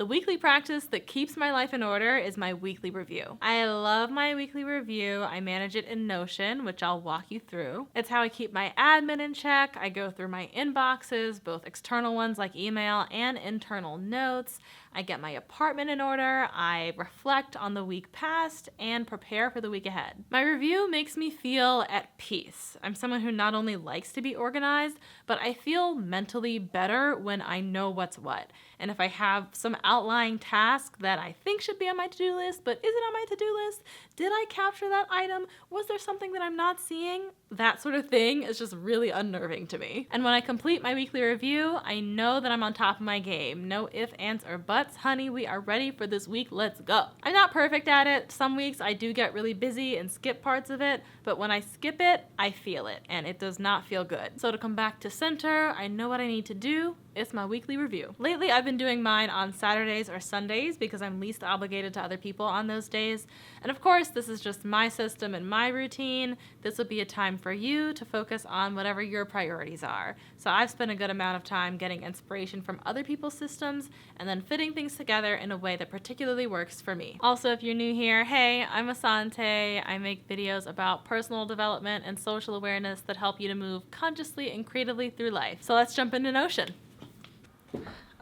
The weekly practice that keeps my life in order is my weekly review. I love my weekly review. I manage it in Notion, which I'll walk you through. It's how I keep my admin in check. I go through my inboxes, both external ones like email and internal notes. I get my apartment in order. I reflect on the week past and prepare for the week ahead. My review makes me feel at peace. I'm someone who not only likes to be organized, but I feel mentally better when I know what's what. And if I have some outlying task that I think should be on my to-do list, but isn't on my to-do list, did I capture that item? Was there something that I'm not seeing? That sort of thing is just really unnerving to me. And when I complete my weekly review, I know that I'm on top of my game. No ifs, ands, or buts, honey, we are ready for this week, let's go. I'm not perfect at it. Some weeks I do get really busy and skip parts of it, but when I skip it, I feel it, and it does not feel good. So to come back to center, I know what I need to do. It's my weekly review. Lately, I've been doing mine on Saturdays or Sundays because I'm least obligated to other people on those days. And of course, this is just my system and my routine. This will be a time for you to focus on whatever your priorities are. So I've spent a good amount of time getting inspiration from other people's systems and then fitting things together in a way that particularly works for me. Also, if you're new here, hey, I'm Asante. I make videos about personal development and social awareness that help you to move consciously and creatively through life. So let's jump into Notion.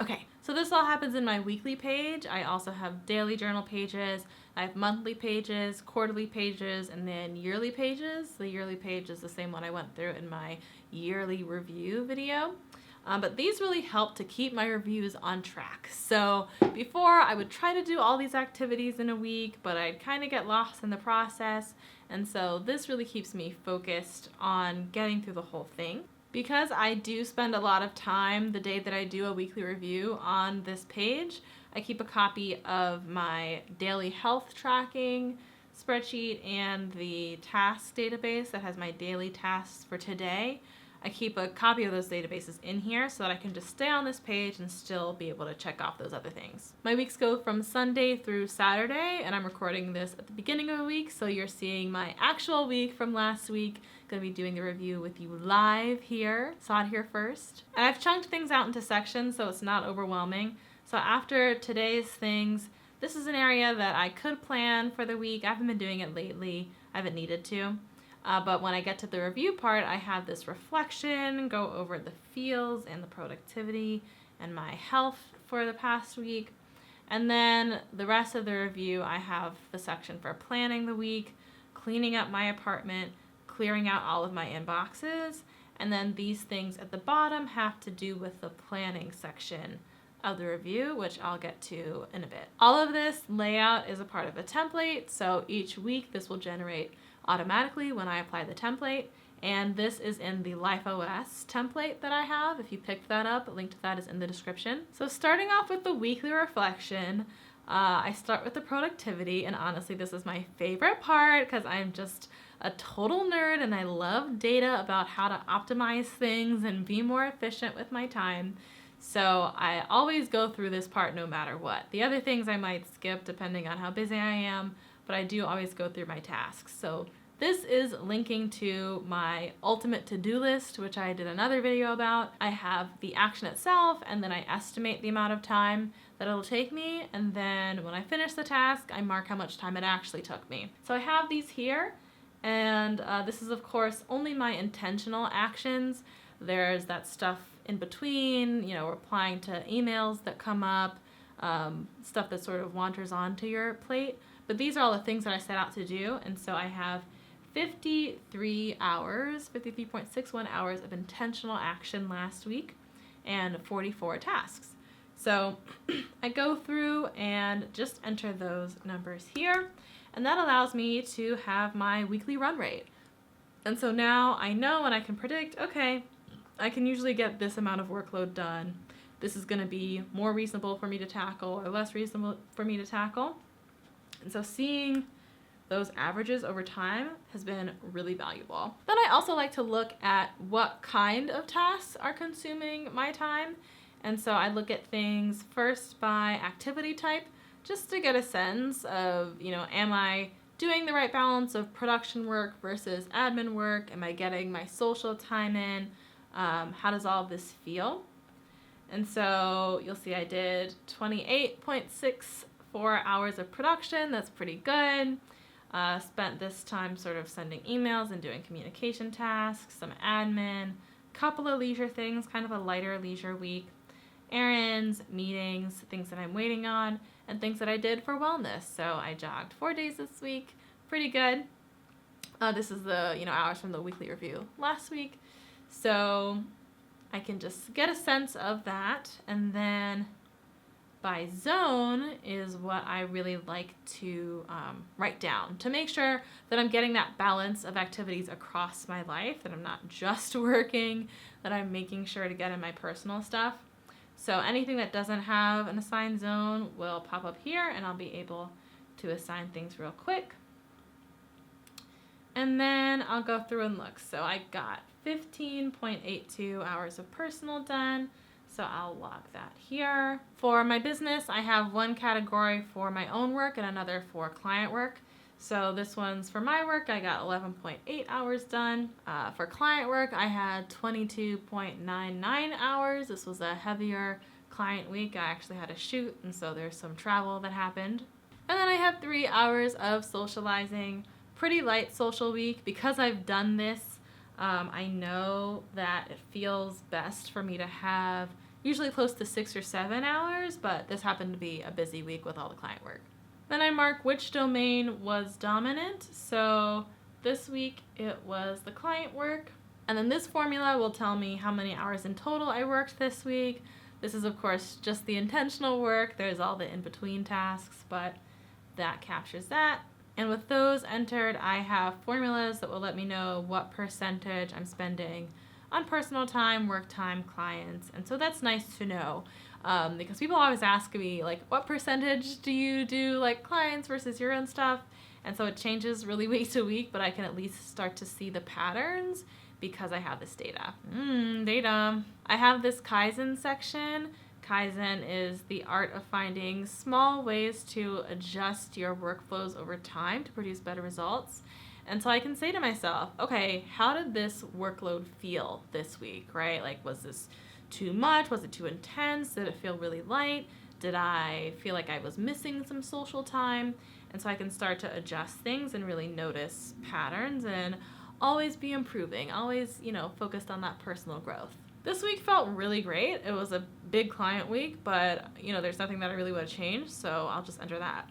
Okay, so this all happens in my weekly page. I also have daily journal pages. I have monthly pages, quarterly pages, and then yearly pages. The yearly page is the same one I went through in my yearly review video. But these really help to keep my reviews on track. So before, I would try to do all these activities in a week, but I'd kind of get lost in the process. And so this really keeps me focused on getting through the whole thing. Because I do spend a lot of time the day that I do a weekly review on this page, I keep a copy of my daily health tracking spreadsheet and the tasks database that has my daily tasks for today. I keep a copy of those databases in here so that I can just stay on this page and still be able to check off those other things. My weeks go from Sunday through Saturday, and I'm recording this at the beginning of the week, so you're seeing my actual week from last week. Gonna be doing the review with you live here. Saw it here first. And I've chunked things out into sections so it's not overwhelming. So after today's things, this is an area that I could plan for the week. I haven't been doing it lately. I haven't needed to. But when I get to the review part, I have this reflection, go over the feels and the productivity and my health for the past week. And then the rest of the review, I have the section for planning the week, cleaning up my apartment, clearing out all of my inboxes, and then these things at the bottom have to do with the planning section of the review, which I'll get to in a bit. All of this layout is a part of a template, so each week this will generate automatically when I apply the template, and this is in the LifeOS template that I have. If you picked that up, a link to that is in the description. So starting off with the weekly reflection, I start with the productivity, and honestly this is my favorite part because I'm just a total nerd and I love data about how to optimize things and be more efficient with my time. So I always go through this part no matter what. The other things I might skip depending on how busy I am, but I do always go through my tasks. So this is linking to my ultimate to-do list, which I did another video about. I have the action itself, and then I estimate the amount of time that it'll take me, and then when I finish the task, I mark how much time it actually took me. So I have these here, and this is of course only my intentional actions. There's that stuff in between, you know, replying to emails that come up, stuff that sort of wanders onto your plate. But these are all the things that I set out to do, and so I have 53 hours, 53.61 hours of intentional action last week and 44 tasks. So I go through and just enter those numbers here, and that allows me to have my weekly run rate. And so now I know and I can predict, okay, I can usually get this amount of workload done. This is going to be more reasonable for me to tackle or less reasonable for me to tackle. And so seeing those averages over time has been really valuable. Then I also like to look at what kind of tasks are consuming my time. And so I look at things first by activity type, just to get a sense of, you know, am I doing the right balance of production work versus admin work? Am I getting my social time in? How does all of this feel? And so you'll see I did 28.64 hours of production. That's pretty good. Spent this time sort of sending emails and doing communication tasks, some admin, couple of leisure things, kind of a lighter leisure week, errands, meetings, things that I'm waiting on, and things that I did for wellness. So I jogged 4 days this week, pretty good. This is the hours from the weekly review last week, so I can just get a sense of that. And then by zone is what I really like to write down to make sure that I'm getting that balance of activities across my life, that I'm not just working, that I'm making sure to get in my personal stuff. So anything that doesn't have an assigned zone will pop up here, and I'll be able to assign things real quick. And then I'll go through and look. So I got 15.82 hours of personal done. So I'll log that here. For my business, I have one category for my own work and another for client work. So this one's for my work. I got 11.8 hours done. For client work, I had 22.99 hours. This was a heavier client week. I actually had a shoot, and so there's some travel that happened. And then I have 3 hours of socializing. Pretty light social week. Because I've done this, I know that it feels best for me to have usually close to 6 or 7 hours, but this happened to be a busy week with all the client work. Then I mark which domain was dominant. So this week it was the client work. And then this formula will tell me how many hours in total I worked this week. This is, of course, just the intentional work. There's all the in-between tasks, but that captures that. And with those entered, I have formulas that will let me know what percentage I'm spending on personal time, work time, clients. And so that's nice to know, because people always ask me, like, what percentage do you do, like, clients versus your own stuff? And so it changes really week to week, but I can at least start to see the patterns because I have this data. Data. I have this Kaizen section. Kaizen is the art of finding small ways to adjust your workflows over time to produce better results. And so I can say to myself, okay, how did this workload feel this week, right? Like, was this too much? Was it too intense? Did it feel really light? Did I feel like I was missing some social time? And so I can start to adjust things and really notice patterns and always be improving, always, focused on that personal growth. This week felt really great. It was a big client week, but, there's nothing that I really want to change, so I'll just enter that.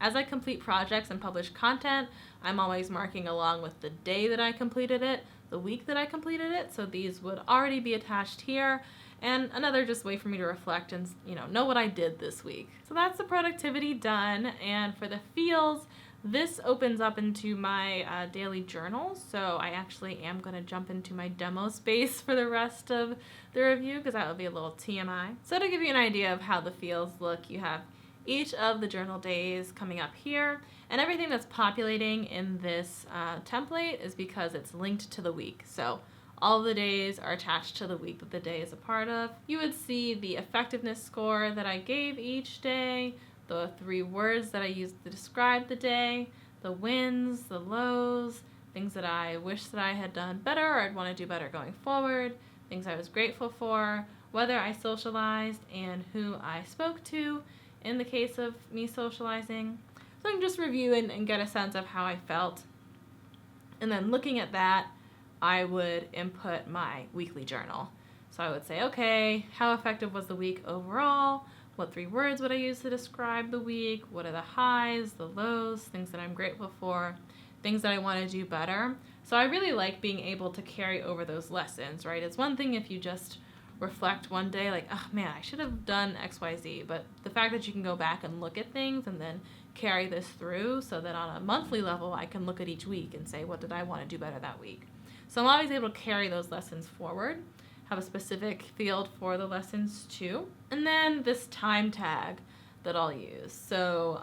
As I complete projects and publish content, I'm always marking along with the day that I completed it, the week that I completed it, so these would already be attached here, and another just way for me to reflect and, know what I did this week. So that's the productivity done, and for the feels, this opens up into my daily journal, so I actually am going to jump into my demo space for the rest of the review because that will be a little TMI. So to give you an idea of how the feels look, you have each of the journal days coming up here, and everything that's populating in this template is because it's linked to the week. So all of the days are attached to the week that the day is a part of. You would see the effectiveness score that I gave each day, the 3 words that I used to describe the day, the wins, the lows, things that I wish that I had done better or I'd want to do better going forward, things I was grateful for, whether I socialized, and who I spoke to in the case of me socializing. So I can just review and get a sense of how I felt. And then looking at that, I would input my weekly journal. So I would say, okay, how effective was the week overall? What 3 words would I use to describe the week? What are the highs, the lows, things that I'm grateful for, things that I want to do better? So I really like being able to carry over those lessons, right? It's one thing if you just reflect one day like, oh man, I should have done XYZ, but the fact that you can go back and look at things and then carry this through so that on a monthly level I can look at each week and say, what did I want to do better that week? So I'm always able to carry those lessons forward, have a specific field for the lessons too. And then this time tag that I'll use. So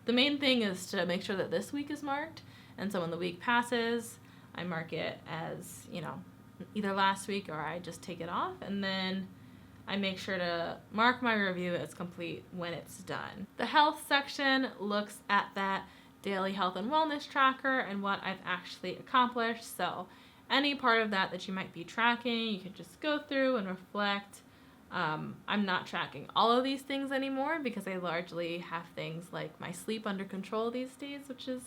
the main thing is to make sure that this week is marked. And so when the week passes, I mark it as, either last week or I just take it off. And then I make sure to mark my review as complete when it's done. The health section looks at that daily health and wellness tracker and what I've actually accomplished. So any part of that you might be tracking, you can just go through and reflect. I'm not tracking all of these things anymore because I largely have things like my sleep under control these days, which is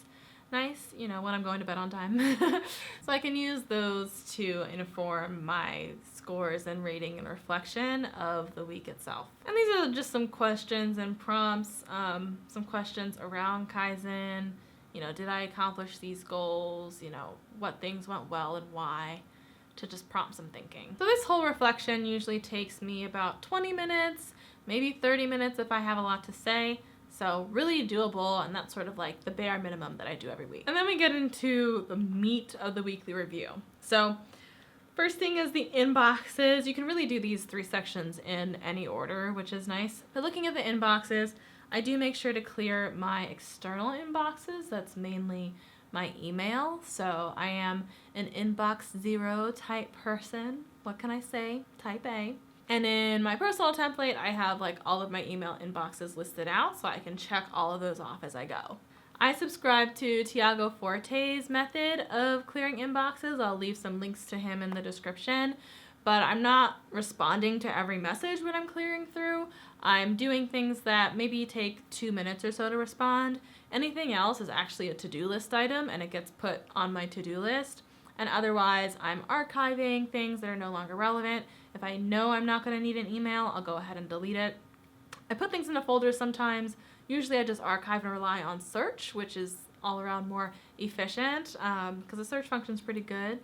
nice, you know, when I'm going to bed on time. So I can use those to inform my scores and rating and reflection of the week itself. And these are just some questions and prompts, some questions around Kaizen. You know, did I accomplish these goals? You know, what things went well and why? To just prompt some thinking. So this whole reflection usually takes me about 20 minutes, maybe 30 minutes if I have a lot to say. So really doable, and that's sort of like the bare minimum that I do every week. And then we get into the meat of the weekly review. So first thing is the inboxes. You can really do these 3 sections in any order, which is nice. But looking at the inboxes, I do make sure to clear my external inboxes. That's mainly my email. So I am an inbox 0 type person. What can I say? Type A. And in my personal template, I have like all of my email inboxes listed out so I can check all of those off as I go. I subscribe to Tiago Forte's method of clearing inboxes. I'll leave some links to him in the description. But I'm not responding to every message when I'm clearing through. I'm doing things that maybe take 2 minutes or so to respond. Anything else is actually a to-do list item and it gets put on my to-do list. And otherwise, I'm archiving things that are no longer relevant. If I know I'm not going to need an email, I'll go ahead and delete it. I put things into folders sometimes. Usually I just archive and rely on search, which is all around more efficient because the search function is pretty good.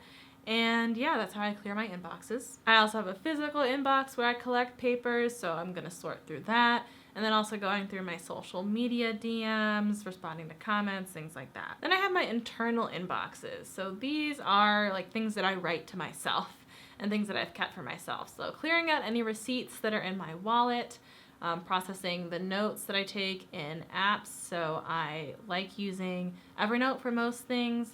And yeah, that's how I clear my inboxes. I also have a physical inbox where I collect papers, so I'm going to sort through that. And then also going through my social media DMs, responding to comments, things like that. Then I have my internal inboxes. So these are like things that I write to myself and things that I've kept for myself. So clearing out any receipts that are in my wallet, processing the notes that I take in apps. So I like using Evernote for most things.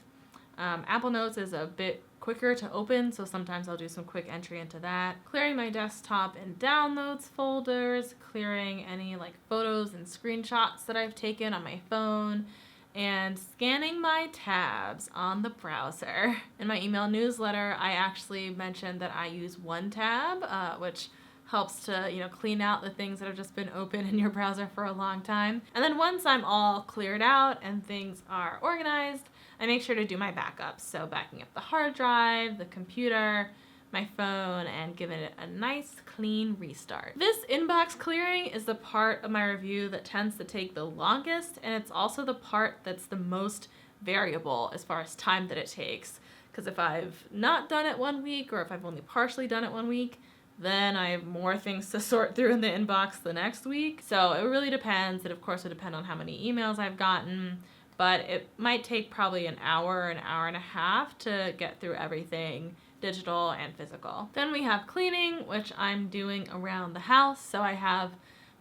Apple Notes is a bit quicker to open, so sometimes I'll do some quick entry into that. Clearing my desktop and downloads folders, clearing any like photos and screenshots that I've taken on my phone, and scanning my tabs on the browser. In my email newsletter, I actually mentioned that I use OneTab, which helps to, you know, clean out the things that have just been open in your browser for a long time. And then once I'm all cleared out and things are organized, I make sure to do my backups. So backing up the hard drive, the computer, my phone, and giving it a nice clean restart. This inbox clearing is the part of my review that tends to take the longest, and it's also the part that's the most variable as far as time that it takes. Because if I've not done it 1 week, or if I've only partially done it 1 week, then I have more things to sort through in the inbox the next week. So it really depends. It of course would depend on how many emails I've gotten, but it might take probably an hour and a half to get through everything digital and physical. Then we have cleaning, which I'm doing around the house. So I have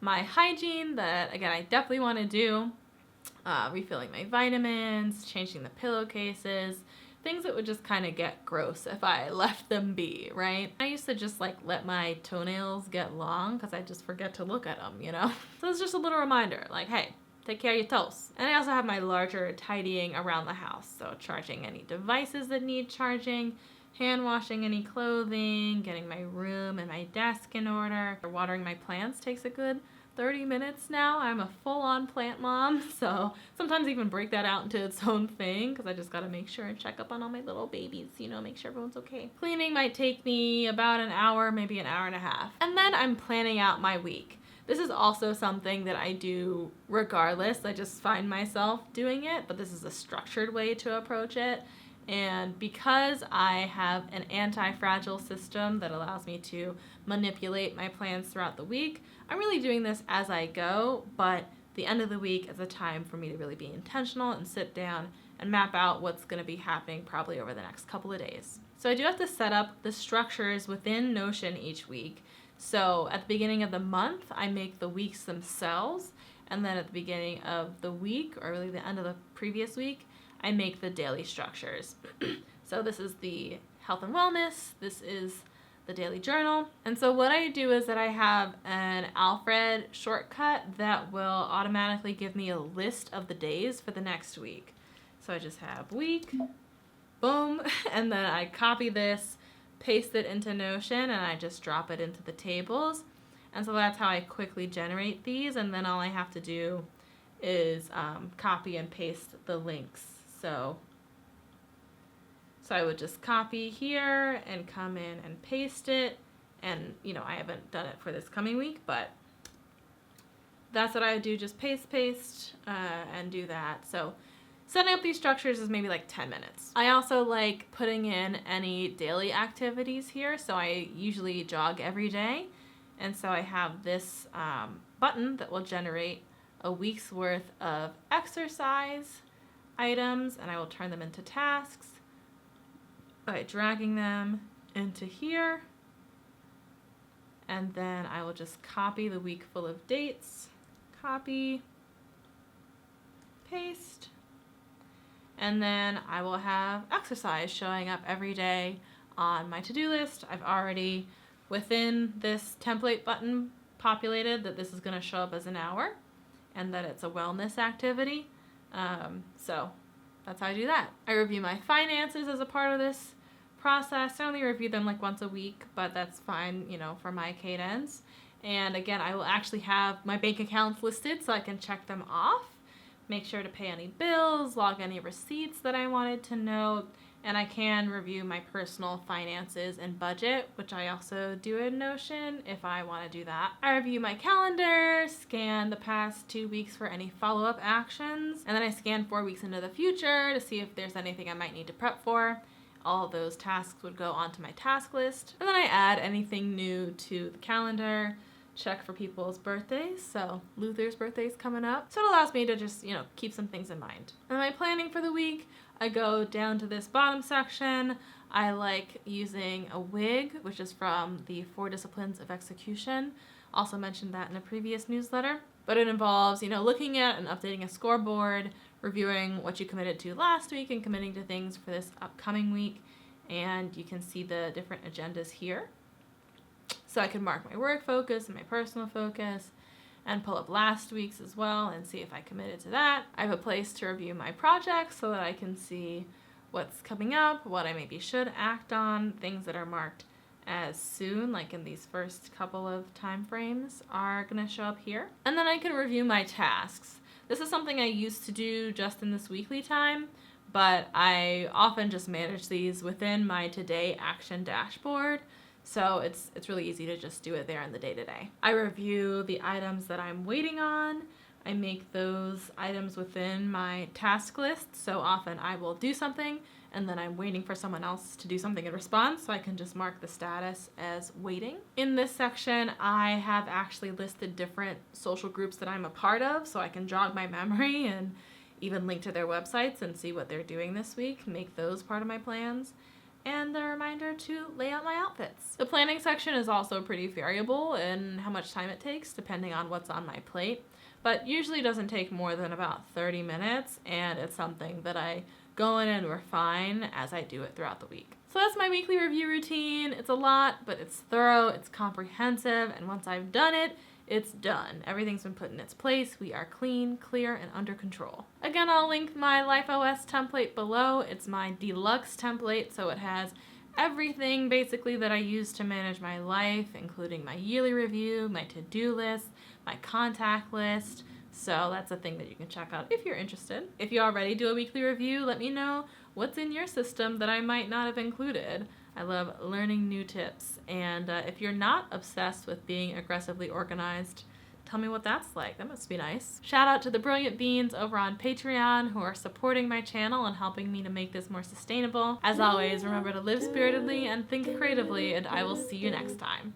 my hygiene that, again, I definitely want to do. Refilling my vitamins, changing the pillowcases, things that would just kind of get gross if I left them be, right? I used to just like let my toenails get long because I just forget to look at them, you know? So it's just a little reminder, like, hey, take care of your toes. And I also have my larger tidying around the house. So charging any devices that need charging, hand washing any clothing, getting my room and my desk in order. Watering my plants takes a good 30 minutes now. I'm a full-on plant mom, so sometimes even break that out into its own thing because I just gotta make sure and check up on all my little babies, you know, make sure everyone's okay. Cleaning might take me about an hour, maybe an hour and a half. And then I'm planning out my week. This is also something that I do regardless. I just find myself doing it, but this is a structured way to approach it. And because I have an anti-fragile system that allows me to manipulate my plans throughout the week, I'm really doing this as I go, but the end of the week is a time for me to really be intentional and sit down and map out what's going to be happening probably over the next couple of days. So I do have to set up the structures within Notion each week. So at the beginning of the month, I make the weeks themselves, and then at the beginning of the week, or really the end of the previous week, I make the daily structures. So this is the health and wellness, this is the daily journal. And so what I do is that I have an Alfred shortcut that will automatically give me a list of the days for the next week. So I just have week, boom, and then I copy this, paste it into Notion, and I just drop it into the tables. And so that's how I quickly generate these, and then all I have to do is copy and paste the links. So I would just copy here and come in and paste it. And, you know, I haven't done it for this coming week, but that's what I would do, just paste, and do that. So setting up these structures is maybe like 10 minutes. I also like putting in any daily activities here. So I usually jog every day. And so I have this button that will generate a week's worth of exercise items, and I will turn them into tasks by dragging them into here. And then I will just copy the week full of dates, copy, paste, and then I will have exercise showing up every day on my to-do list. I've already, within this template button, populated that this is going to show up as an hour and that it's a wellness activity. So that's how I do that. I review my finances as a part of this process. I only review them like once a week, but that's fine, you know, for my cadence. And again, I will actually have my bank accounts listed so I can check them off, make sure to pay any bills, log any receipts that I wanted to note, and I can review my personal finances and budget, which I also do in Notion if I want to do that. I review my calendar, scan the past 2 weeks for any follow-up actions, and then I scan 4 weeks into the future to see if there's anything I might need to prep for. All of those tasks would go onto my task list, and then I add anything new to the calendar, check for people's birthdays. So Luther's birthday is coming up, so it allows me to just, you know, keep some things in mind. And my planning for the week, I go down to this bottom section. I like using a WIG, which is from the 4 Disciplines of Execution. Also mentioned that in a previous newsletter. But it involves, you know, looking at and updating a scoreboard, reviewing what you committed to last week and committing to things for this upcoming week. And you can see the different agendas here. So I can mark my work focus and my personal focus and pull up last week's as well and see if I committed to that. I have a place to review my projects so that I can see what's coming up, what I maybe should act on, things that are marked as soon, like in these first couple of time frames, are going to show up here. And then I can review my tasks. This is something I used to do just in this weekly time, but I often just manage these within my Today Action dashboard. So it's really easy to just do it there in the day-to-day. I review the items that I'm waiting on. I make those items within my task list. So often I will do something and then I'm waiting for someone else to do something in response, so I can just mark the status as waiting. In this section, I have actually listed different social groups that I'm a part of, so I can jog my memory and even link to their websites and see what they're doing this week, make those part of my plans. And a reminder to lay out my outfits. The planning section is also pretty variable in how much time it takes, depending on what's on my plate, but usually doesn't take more than about 30 minutes, and it's something that I go in and refine as I do it throughout the week. So that's my weekly review routine. It's a lot, but it's thorough, it's comprehensive, and once I've done it, it's done. Everything's been put in its place. We are clean, clear, and under control. Again, I'll link my LifeOS template below. It's my deluxe template, so it has everything basically that I use to manage my life, including my yearly review, my to-do list, my contact list. So that's a thing that you can check out if you're interested. If you already do a weekly review, let me know what's in your system that I might not have included. I love learning new tips. And if you're not obsessed with being aggressively organized, tell me what that's like. That must be nice. Shout out to the Brilliant Beans over on Patreon who are supporting my channel and helping me to make this more sustainable. As always, remember to live spiritedly and think creatively, and I will see you next time.